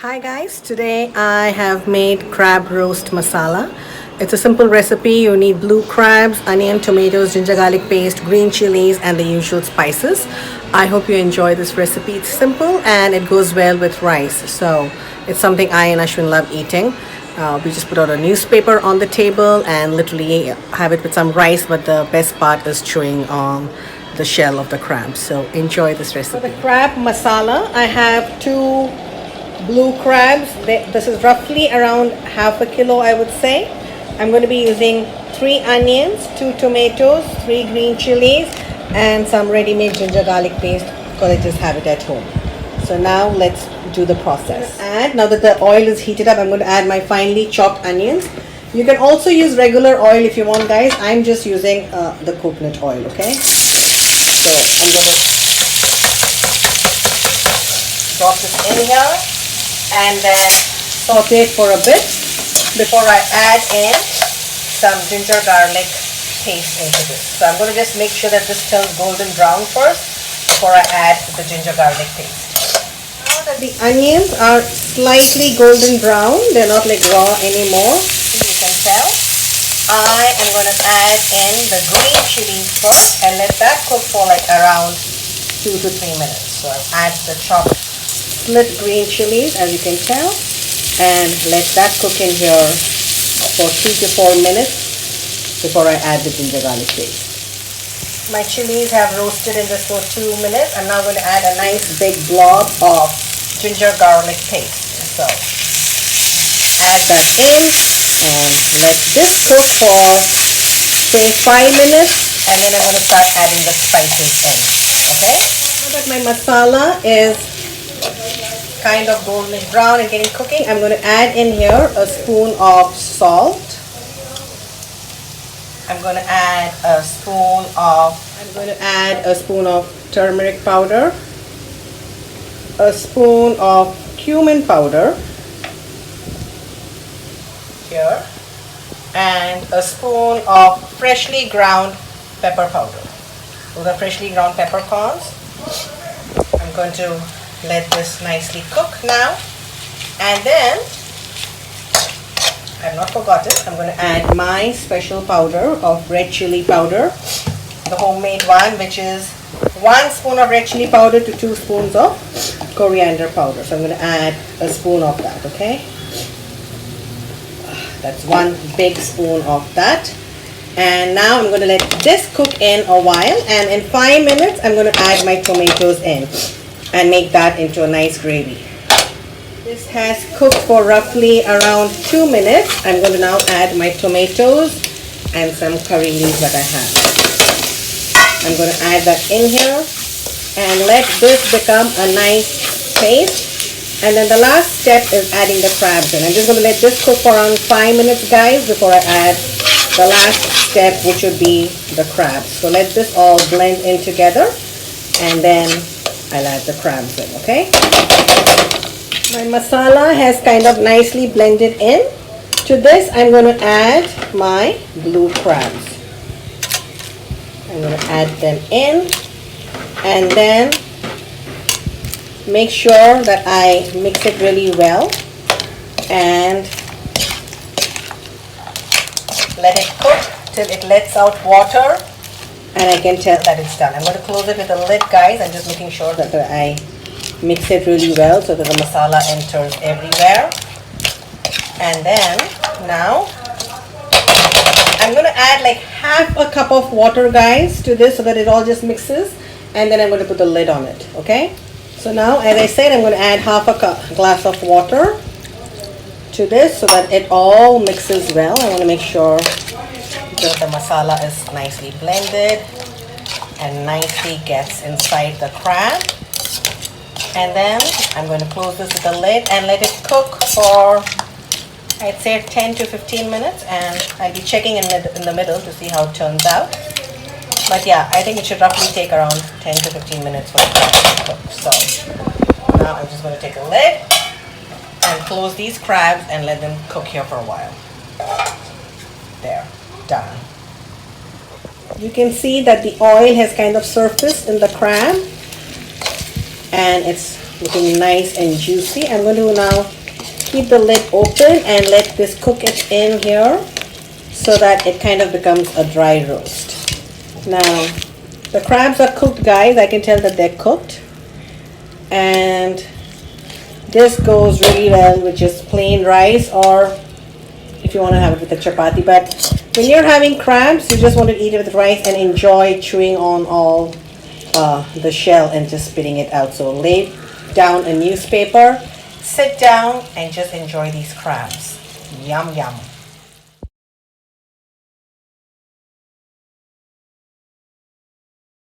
Hi guys, today I have made crab roast masala. It's a simple recipe. You need blue crabs, onion, tomatoes, ginger garlic paste, green chilies and the usual spices. I hope you enjoy this recipe. It's simple and it goes well with rice. So it's something I and Ashwin love eating. We just put out a newspaper on the table and literally have it with some rice, but the best part is chewing on the shell of the crab. So enjoy this recipe. For the crab masala, I have two blue crabs. This is roughly around half a kilo, I would say. I'm going to be using 3 onions, 2 tomatoes, 3 green chilies and some ready-made ginger garlic paste because I just have it at home. So now let's do the process. Now that the oil is heated up, I'm going to add my finely chopped onions. You can also use regular oil if you want, guys. I'm just using the coconut oil, okay? So I'm going to drop this in here and then saute it for a bit before I add in some ginger garlic paste into this. So I'm going to just make sure that this turns golden brown first before I add the ginger garlic paste. Now that the onions are slightly golden brown, they're not like raw anymore, you can tell, I am going to add in the green chilies first and let that cook for like around 2 to 3 minutes. So I'll add the chopped split green chilies, as you can tell, and let that cook in here for 3 to 4 minutes before I add the ginger garlic paste. My chilies have roasted in this for 2 minutes. I'm now going to add a nice big blob of ginger garlic paste. So add that in and let this cook for say 5 minutes, and then I'm going to start adding the spices in. Okay? Now that my masala is kind of golden brown and getting cooking, I'm going to add in here a spoon of salt. I'm going to add a spoon of turmeric powder, a spoon of cumin powder here, and a spoon of freshly ground pepper powder. Those are freshly ground peppercorns. I'm going to let this nicely cook now, and then I've not forgotten, I'm going to add my special powder of red chili powder, the homemade one, which is 1 spoon of red chili powder to 2 spoons of coriander powder. So I'm going to add a spoon of that, okay? That's 1 big spoon of that. And now I'm going to let this cook in a while, and in 5 minutes I'm going to add my tomatoes in and make that into a nice gravy. This has cooked for roughly around 2 minutes. I'm going to now add my tomatoes and some curry leaves that I have. I'm going to add that in here and let this become a nice paste. And then the last step is adding the crabs in. I'm just going to let this cook for around 5 minutes, guys, before I add the last step, which would be the crabs. So let this all blend in together, and then I'll add the crabs in, okay? My masala has kind of nicely blended in. To this, I'm going to add my blue crabs. I'm going to add them in, and then make sure that I mix it really well and let it cook till it lets out water, and I can tell that it's done. I'm going to close it with a lid, guys. I'm just making sure that I mix it really well so that the masala enters everywhere. And then now I'm going to add like half a cup of water, guys, to this so that it all just mixes, and then I'm going to put the lid on it, okay? So now, as I said, I'm going to add half a glass of water to this so that it all mixes well. I want to make sure that the masala is nicely blended and nicely gets inside the crab. And then I'm going to close this with a lid and let it cook for, I'd say, 10 to 15 minutes, and I'll be checking in the middle to see how it turns out. But yeah, I think it should roughly take around 10 to 15 minutes for the crab to cook. So now I'm just going to take a lid and close these crabs and let them cook here for a while. There, done. You can see that the oil has kind of surfaced in the crab, and it's looking nice and juicy. I'm going to now keep the lid open and let this cook it in here so that it kind of becomes a dry roast. Now, the crabs are cooked, guys. I can tell that they're cooked. And this goes really well with just plain rice, or if you want to have it with a chapati. But when you're having crabs, you just want to eat it with rice and enjoy chewing on all the shell and just spitting it out. So lay down a newspaper, sit down, and just enjoy these crabs. Yum, yum.